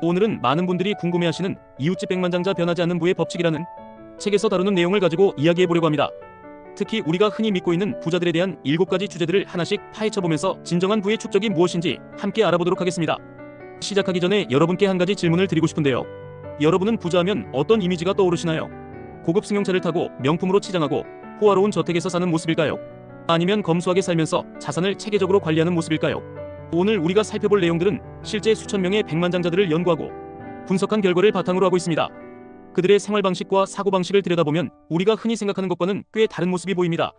오늘은 많은 분들이 궁금해하시는 이웃집 백만장자 변하지 않는 부의 법칙이라는 책에서 다루는 내용을 가지고 이야기해보려고 합니다. 특히 우리가 흔히 믿고 있는 부자들에 대한 7가지 주제들을 하나씩 파헤쳐보면서 진정한 부의 축적이 무엇인지 함께 알아보도록 하겠습니다. 시작하기 전에 여러분께 한 가지 질문을 드리고 싶은데요. 여러분은 부자하면 어떤 이미지가 떠오르시나요? 고급 승용차를 타고 명품으로 치장하고 호화로운 저택에서 사는 모습일까요? 아니면 검소하게 살면서 자산을 체계적으로 관리하는 모습일까요? 오늘 우리가 살펴볼 내용들은 실제 수천 명의 백만장자들을 연구하고 분석한 결과를 바탕으로 하고 있습니다. 그들의 생활 방식과 사고 방식을 들여다보면 우리가 흔히 생각하는 것과는 꽤 다른 모습이 보입니다.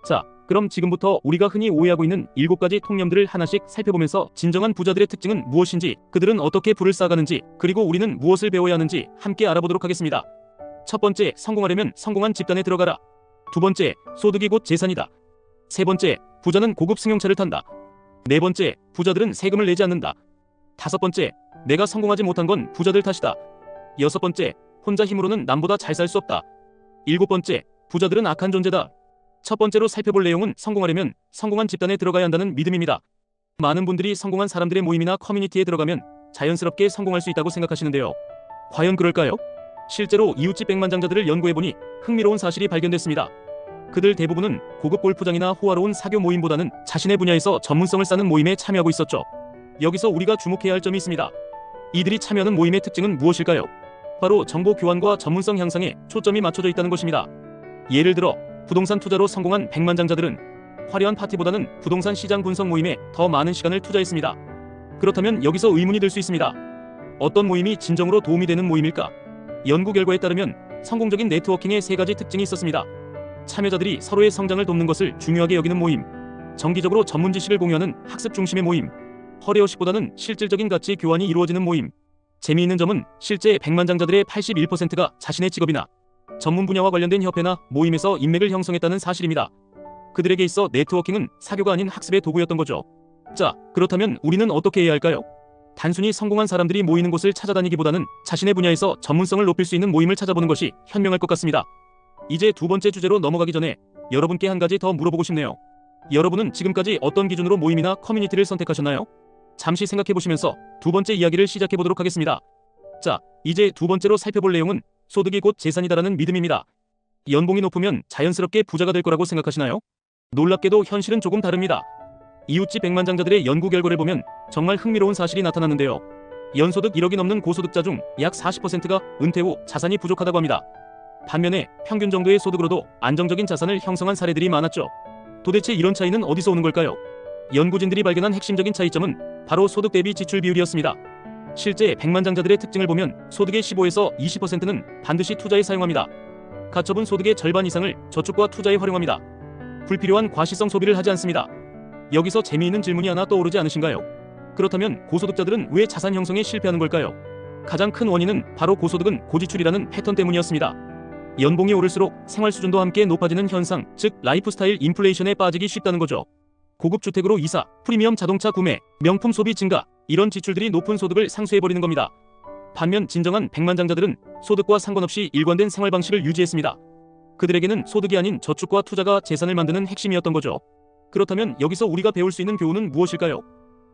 자, 그럼 지금부터 우리가 흔히 오해하고 있는 7가지 통념들을 하나씩 살펴보면서 진정한 부자들의 특징은 무엇인지, 그들은 어떻게 부를 쌓아가는지, 그리고 우리는 무엇을 배워야 하는지 함께 알아보도록 하겠습니다. 첫 번째, 성공하려면 성공한 집단에 들어가라. 두 번째, 소득이 곧 재산이다. 세 번째, 부자는 고급 승용차를 탄다. 네 번째, 부자들은 세금을 내지 않는다. 다섯 번째, 내가 성공하지 못한 건 부자들 탓이다. 여섯 번째, 혼자 힘으로는 남보다 잘 살 수 없다. 일곱 번째, 부자들은 악한 존재다. 첫 번째로 살펴볼 내용은 성공하려면 성공한 집단에 들어가야 한다는 믿음입니다. 많은 분들이 성공한 사람들의 모임이나 커뮤니티에 들어가면 자연스럽게 성공할 수 있다고 생각하시는데요. 과연 그럴까요? 실제로 이웃집 백만장자들을 연구해보니 흥미로운 사실이 발견됐습니다. 그들 대부분은 고급 골프장이나 호화로운 사교 모임보다는 자신의 분야에서 전문성을 쌓는 모임에 참여하고 있었죠. 여기서 우리가 주목해야 할 점이 있습니다. 이들이 참여하는 모임의 특징은 무엇일까요? 바로 정보 교환과 전문성 향상에 초점이 맞춰져 있다는 것입니다. 예를 들어 부동산 투자로 성공한 백만장자들은 화려한 파티보다는 부동산 시장 분석 모임에 더 많은 시간을 투자했습니다. 그렇다면 여기서 의문이 들 수 있습니다. 어떤 모임이 진정으로 도움이 되는 모임일까? 연구 결과에 따르면 성공적인 네트워킹의 3가지 특징이 있었습니다. 참여자들이 서로의 성장을 돕는 것을 중요하게 여기는 모임, 정기적으로 전문 지식을 공유하는 학습 중심의 모임, 허례허식보다는 실질적인 가치 교환이 이루어지는 모임. 재미있는 점은 실제 백만장자들의 81%가 자신의 직업이나 전문 분야와 관련된 협회나 모임에서 인맥을 형성했다는 사실입니다. 그들에게 있어 네트워킹은 사교가 아닌 학습의 도구였던 거죠. 자, 그렇다면 우리는 어떻게 해야 할까요? 단순히 성공한 사람들이 모이는 곳을 찾아다니기보다는 자신의 분야에서 전문성을 높일 수 있는 모임을 찾아보는 것이 현명할 것 같습니다. 이제 두 번째 주제로 넘어가기 전에 여러분께 한 가지 더 물어보고 싶네요. 여러분은 지금까지 어떤 기준으로 모임이나 커뮤니티를 선택하셨나요? 잠시 생각해보시면서 두 번째 이야기를 시작해보도록 하겠습니다. 자, 이제 두 번째로 살펴볼 내용은 소득이 곧 재산이다라는 믿음입니다. 연봉이 높으면 자연스럽게 부자가 될 거라고 생각하시나요? 놀랍게도 현실은 조금 다릅니다. 이웃집 백만장자들의 연구 결과를 보면 정말 흥미로운 사실이 나타났는데요. 연소득 1억이 넘는 고소득자 중 약 40%가 은퇴 후 자산이 부족하다고 합니다. 반면에 평균 정도의 소득으로도 안정적인 자산을 형성한 사례들이 많았죠. 도대체 이런 차이는 어디서 오는 걸까요? 연구진들이 발견한 핵심적인 차이점은 바로 소득 대비 지출 비율이었습니다. 실제 백만장자들의 특징을 보면 소득의 15에서 20%는 반드시 투자에 사용합니다. 가처분 소득의 절반 이상을 저축과 투자에 활용합니다. 불필요한 과시성 소비를 하지 않습니다. 여기서 재미있는 질문이 하나 떠오르지 않으신가요? 그렇다면 고소득자들은 왜 자산 형성에 실패하는 걸까요? 가장 큰 원인은 바로 고소득은 고지출이라는 패턴 때문이었습니다. 연봉이 오를수록 생활 수준도 함께 높아지는 현상, 즉 라이프스타일 인플레이션에 빠지기 쉽다는 거죠. 고급 주택으로 이사, 프리미엄 자동차 구매, 명품 소비 증가, 이런 지출들이 높은 소득을 상쇄해버리는 겁니다. 반면 진정한 백만장자들은 소득과 상관없이 일관된 생활 방식을 유지했습니다. 그들에게는 소득이 아닌 저축과 투자가 재산을 만드는 핵심이었던 거죠. 그렇다면 여기서 우리가 배울 수 있는 교훈은 무엇일까요?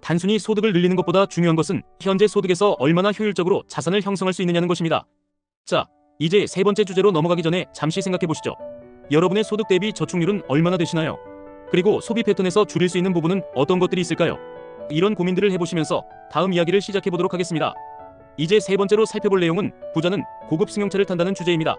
단순히 소득을 늘리는 것보다 중요한 것은 현재 소득에서 얼마나 효율적으로 자산을 형성할 수 있느냐는 것입니다. 자, 이제 세 번째 주제로 넘어가기 전에 잠시 생각해 보시죠. 여러분의 소득 대비 저축률은 얼마나 되시나요? 그리고 소비 패턴에서 줄일 수 있는 부분은 어떤 것들이 있을까요? 이런 고민들을 해보시면서 다음 이야기를 시작해 보도록 하겠습니다. 이제 세 번째로 살펴볼 내용은 부자는 고급 승용차를 탄다는 주제입니다.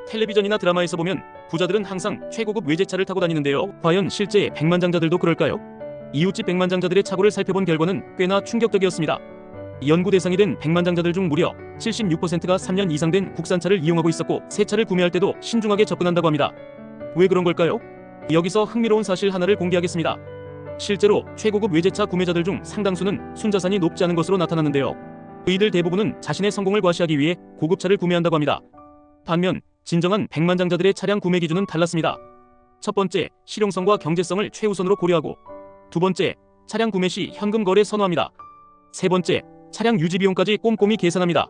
텔레비전이나 드라마에서 보면 부자들은 항상 최고급 외제차를 타고 다니는데요. 과연 실제 백만장자들도 그럴까요? 이웃집 백만장자들의 착오를 살펴본 결과는 꽤나 충격적이었습니다. 연구 대상이 된 백만장자들 중 무려 76%가 3년 이상 된 국산차를 이용하고 있었고 새 차를 구매할 때도 신중하게 접근한다고 합니다. 왜 그런 걸까요? 여기서 흥미로운 사실 하나를 공개하겠습니다. 실제로 최고급 외제차 구매자들 중 상당수는 순자산이 높지 않은 것으로 나타났는데요. 이들 대부분은 자신의 성공을 과시하기 위해 고급차를 구매한다고 합니다. 반면 진정한 백만장자들의 차량 구매 기준은 달랐습니다. 첫 번째, 실용성과 경제성을 최우선으로 고려하고, 두 번째, 차량 구매 시 현금 거래 선호합니다. 세 번째, 차량 유지 비용까지 꼼꼼히 계산합니다.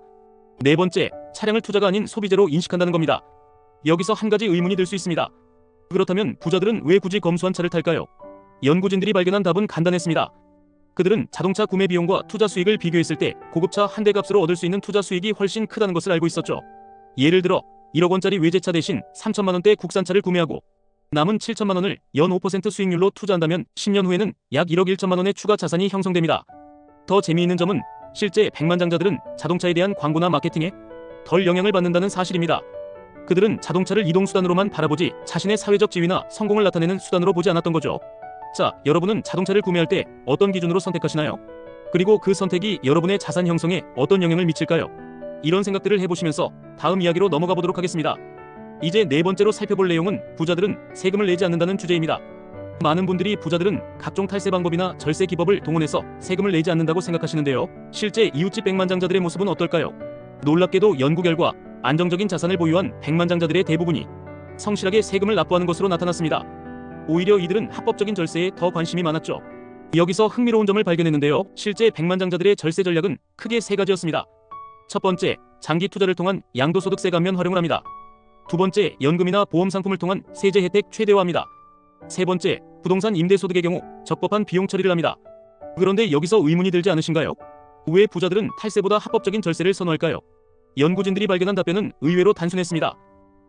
네 번째, 차량을 투자가 아닌 소비재로 인식한다는 겁니다. 여기서 한 가지 의문이 들 수 있습니다. 그렇다면 부자들은 왜 굳이 검소한 차를 탈까요? 연구진들이 발견한 답은 간단했습니다. 그들은 자동차 구매 비용과 투자 수익을 비교했을 때 고급차 한 대 값으로 얻을 수 있는 투자 수익이 훨씬 크다는 것을 알고 있었죠. 예를 들어 1억 원짜리 외제차 대신 3천만 원대 국산차를 구매하고 남은 7천만 원을 연 5% 수익률로 투자한다면 10년 후에는 약 1억 1천만 원의 추가 자산이 형성됩니다. 더 재미있는 점은 실제 백만장자들은 자동차에 대한 광고나 마케팅에 덜 영향을 받는다는 사실입니다. 그들은 자동차를 이동수단으로만 바라보지 자신의 사회적 지위나 성공을 나타내는 수단으로 보지 않았던 거죠. 자, 여러분은 자동차를 구매할 때 어떤 기준으로 선택하시나요? 그리고 그 선택이 여러분의 자산 형성에 어떤 영향을 미칠까요? 이런 생각들을 해보시면서 다음 이야기로 넘어가 보도록 하겠습니다. 이제 네 번째로 살펴볼 내용은 부자들은 세금을 내지 않는다는 주제입니다. 많은 분들이 부자들은 각종 탈세 방법이나 절세 기법을 동원해서 세금을 내지 않는다고 생각하시는데요. 실제 이웃집 백만장자들의 모습은 어떨까요? 놀랍게도 연구 결과 안정적인 자산을 보유한 백만장자들의 대부분이 성실하게 세금을 납부하는 것으로 나타났습니다. 오히려 이들은 합법적인 절세에 더 관심이 많았죠. 여기서 흥미로운 점을 발견했는데요. 실제 백만장자들의 절세 전략은 크게 세 가지였습니다. 첫 번째, 장기 투자를 통한 양도소득세 감면 활용을 합니다. 두 번째, 연금이나 보험 상품을 통한 세제 혜택 최대화합니다. 세 번째, 부동산 임대소득의 경우 적법한 비용 처리를 합니다. 그런데 여기서 의문이 들지 않으신가요? 왜 부자들은 탈세보다 합법적인 절세를 선호할까요? 연구진들이 발견한 답변은 의외로 단순했습니다.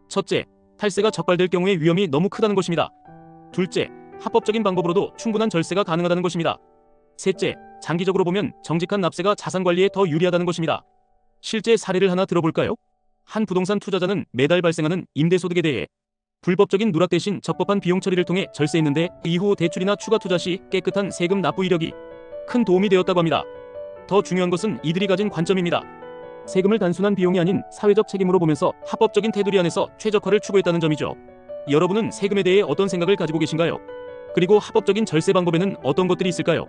첫째, 탈세가 적발될 경우의 위험이 너무 크다는 것입니다. 둘째, 합법적인 방법으로도 충분한 절세가 가능하다는 것입니다. 셋째, 장기적으로 보면 정직한 납세가 자산 관리에 더 유리하다는 것입니다. 실제 사례를 하나 들어볼까요? 한 부동산 투자자는 매달 발생하는 임대소득에 대해 불법적인 누락 대신 적법한 비용 처리를 통해 절세했는데 이후 대출이나 추가 투자 시 깨끗한 세금 납부 이력이 큰 도움이 되었다고 합니다. 더 중요한 것은 이들이 가진 관점입니다. 세금을 단순한 비용이 아닌 사회적 책임으로 보면서 합법적인 테두리 안에서 최적화를 추구했다는 점이죠. 여러분은 세금에 대해 어떤 생각을 가지고 계신가요? 그리고 합법적인 절세 방법에는 어떤 것들이 있을까요?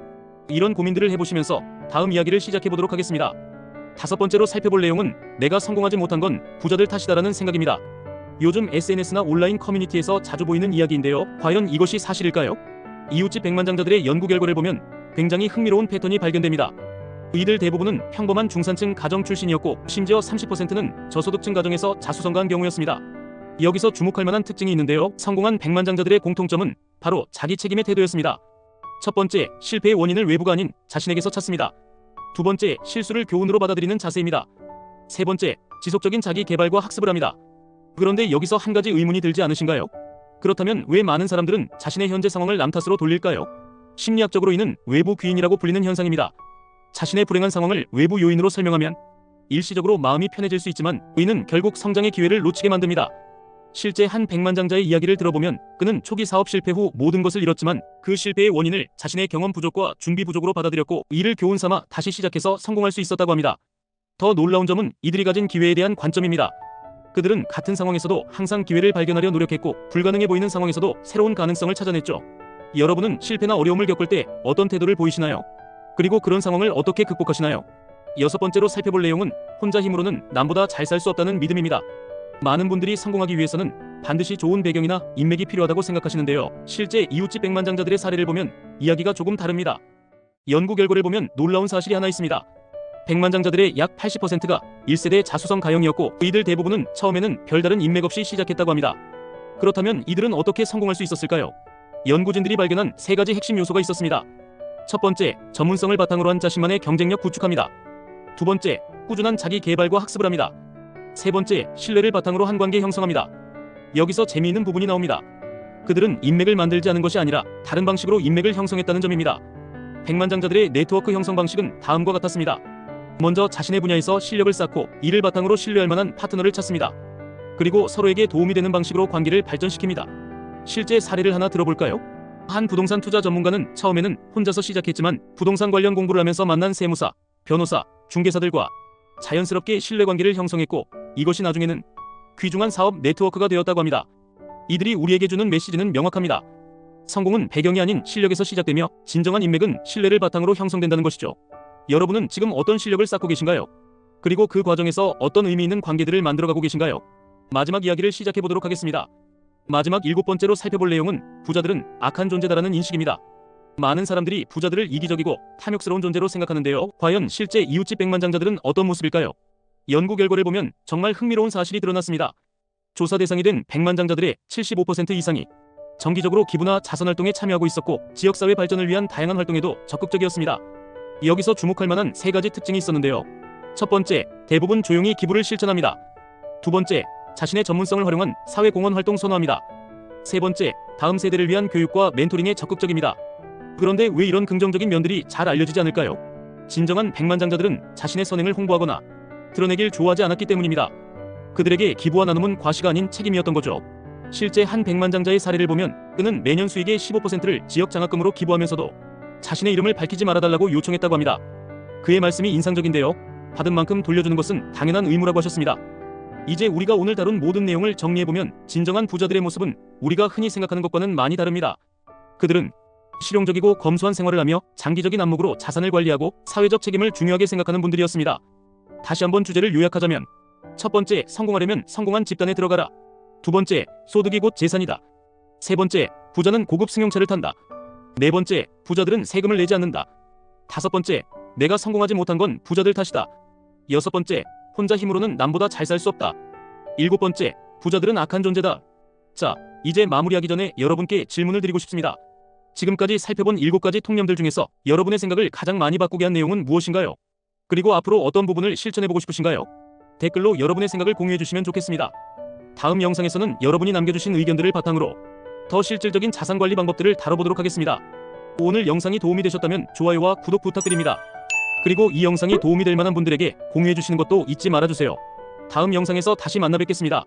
이런 고민들을 해보시면서 다음 이야기를 시작해보도록 하겠습니다. 다섯 번째로 살펴볼 내용은 내가 성공하지 못한 건 부자들 탓이다라는 생각입니다. 요즘 SNS나 온라인 커뮤니티에서 자주 보이는 이야기인데요. 과연 이것이 사실일까요? 이웃집 백만장자들의 연구 결과를 보면 굉장히 흥미로운 패턴이 발견됩니다. 이들 대부분은 평범한 중산층 가정 출신이었고 심지어 30%는 저소득층 가정에서 자수성가한 경우였습니다. 여기서 주목할 만한 특징이 있는데요. 성공한 백만장자들의 공통점은 바로 자기 책임의 태도였습니다. 첫 번째, 실패의 원인을 외부가 아닌 자신에게서 찾습니다. 두 번째, 실수를 교훈으로 받아들이는 자세입니다. 세 번째, 지속적인 자기 개발과 학습을 합니다. 그런데 여기서 한 가지 의문이 들지 않으신가요? 그렇다면 왜 많은 사람들은 자신의 현재 상황을 남 탓으로 돌릴까요? 심리학적으로 이는 외부 귀인이라고 불리는 현상입니다. 자신의 불행한 상황을 외부 요인으로 설명하면 일시적으로 마음이 편해질 수 있지만 이는 결국 성장의 기회를 놓치게 만듭니다. 실제 한 백만장자의 이야기를 들어보면 그는 초기 사업 실패 후 모든 것을 잃었지만 그 실패의 원인을 자신의 경험 부족과 준비 부족으로 받아들였고 이를 교훈 삼아 다시 시작해서 성공할 수 있었다고 합니다. 더 놀라운 점은 이들이 가진 기회에 대한 관점입니다. 그들은 같은 상황에서도 항상 기회를 발견하려 노력했고 불가능해 보이는 상황에서도 새로운 가능성을 찾아냈죠. 여러분은 실패나 어려움을 겪을 때 어떤 태도를 보이시나요? 그리고 그런 상황을 어떻게 극복하시나요? 여섯 번째로 살펴볼 내용은 혼자 힘으로는 남보다 잘 살 수 없다는 믿음입니다. 많은 분들이 성공하기 위해서는 반드시 좋은 배경이나 인맥이 필요하다고 생각하시는데요. 실제 이웃집 백만장자들의 사례를 보면 이야기가 조금 다릅니다. 연구 결과를 보면 놀라운 사실이 하나 있습니다. 백만장자들의 약 80%가 1세대 자수성 가형이었고 이들 대부분은 처음에는 별다른 인맥 없이 시작했다고 합니다. 그렇다면 이들은 어떻게 성공할 수 있었을까요? 연구진들이 발견한 세 가지 핵심 요소가 있었습니다. 첫 번째, 전문성을 바탕으로 한 자신만의 경쟁력 구축합니다. 두 번째, 꾸준한 자기 개발과 학습을 합니다. 세 번째, 신뢰를 바탕으로 한 관계 형성합니다. 여기서 재미있는 부분이 나옵니다. 그들은 인맥을 만들지 않은 것이 아니라 다른 방식으로 인맥을 형성했다는 점입니다. 백만장자들의 네트워크 형성 방식은 다음과 같았습니다. 먼저 자신의 분야에서 실력을 쌓고 이를 바탕으로 신뢰할 만한 파트너를 찾습니다. 그리고 서로에게 도움이 되는 방식으로 관계를 발전시킵니다. 실제 사례를 하나 들어볼까요? 한 부동산 투자 전문가는 처음에는 혼자서 시작했지만 부동산 관련 공부를 하면서 만난 세무사, 변호사, 중개사들과 자연스럽게 신뢰관계를 형성했고 이것이 나중에는 귀중한 사업 네트워크가 되었다고 합니다. 이들이 우리에게 주는 메시지는 명확합니다. 성공은 배경이 아닌 실력에서 시작되며 진정한 인맥은 신뢰를 바탕으로 형성된다는 것이죠. 여러분은 지금 어떤 실력을 쌓고 계신가요? 그리고 그 과정에서 어떤 의미 있는 관계들을 만들어가고 계신가요? 마지막 이야기를 시작해보도록 하겠습니다. 마지막 7번째로 살펴볼 내용은 부자들은 악한 존재다라는 인식입니다. 많은 사람들이 부자들을 이기적이고 탐욕스러운 존재로 생각하는데요. 과연 실제 이웃집 백만장자들은 어떤 모습일까요? 연구 결과를 보면 정말 흥미로운 사실이 드러났습니다. 조사 대상이 된 백만장자들의 75% 이상이 정기적으로 기부나 자선활동에 참여하고 있었고 지역사회 발전을 위한 다양한 활동에도 적극적이었습니다. 여기서 주목할 만한 세 가지 특징이 있었는데요. 첫 번째, 대부분 조용히 기부를 실천합니다. 두 번째, 자신의 전문성을 활용한 사회공헌 활동 선호합니다. 세 번째, 다음 세대를 위한 교육과 멘토링에 적극적입니다. 그런데 왜 이런 긍정적인 면들이 잘 알려지지 않을까요? 진정한 백만장자들은 자신의 선행을 홍보하거나 드러내길 좋아하지 않았기 때문입니다. 그들에게 기부와 나눔은 과시가 아닌 책임이었던 거죠. 실제 한 백만장자의 사례를 보면 그는 매년 수익의 15%를 지역 장학금으로 기부하면서도 자신의 이름을 밝히지 말아달라고 요청했다고 합니다. 그의 말씀이 인상적인데요. 받은 만큼 돌려주는 것은 당연한 의무라고 하셨습니다. 이제 우리가 오늘 다룬 모든 내용을 정리해보면 진정한 부자들의 모습은 우리가 흔히 생각하는 것과는 많이 다릅니다. 그들은 실용적이고 검소한 생활을 하며 장기적인 안목으로 자산을 관리하고 사회적 책임을 중요하게 생각하는 분들이었습니다. 다시 한번 주제를 요약하자면, 첫 번째, 성공하려면 성공한 집단에 들어가라. 두 번째, 소득이 곧 재산이다. 세 번째, 부자는 고급 승용차를 탄다. 네 번째, 부자들은 세금을 내지 않는다. 다섯 번째, 내가 성공하지 못한 건 부자들 탓이다. 여섯 번째, 혼자 힘으로는 남보다 잘 살 수 없다. 일곱 번째, 부자들은 악한 존재다. 자, 이제 마무리하기 전에 여러분께 질문을 드리고 싶습니다. 지금까지 살펴본 7가지 통념들 중에서 여러분의 생각을 가장 많이 바꾸게 한 내용은 무엇인가요? 그리고 앞으로 어떤 부분을 실천해보고 싶으신가요? 댓글로 여러분의 생각을 공유해주시면 좋겠습니다. 다음 영상에서는 여러분이 남겨주신 의견들을 바탕으로 더 실질적인 자산관리 방법들을 다뤄보도록 하겠습니다. 오늘 영상이 도움이 되셨다면 좋아요와 구독 부탁드립니다. 그리고 이 영상이 도움이 될 만한 분들에게 공유해주시는 것도 잊지 말아주세요. 다음 영상에서 다시 만나 뵙겠습니다.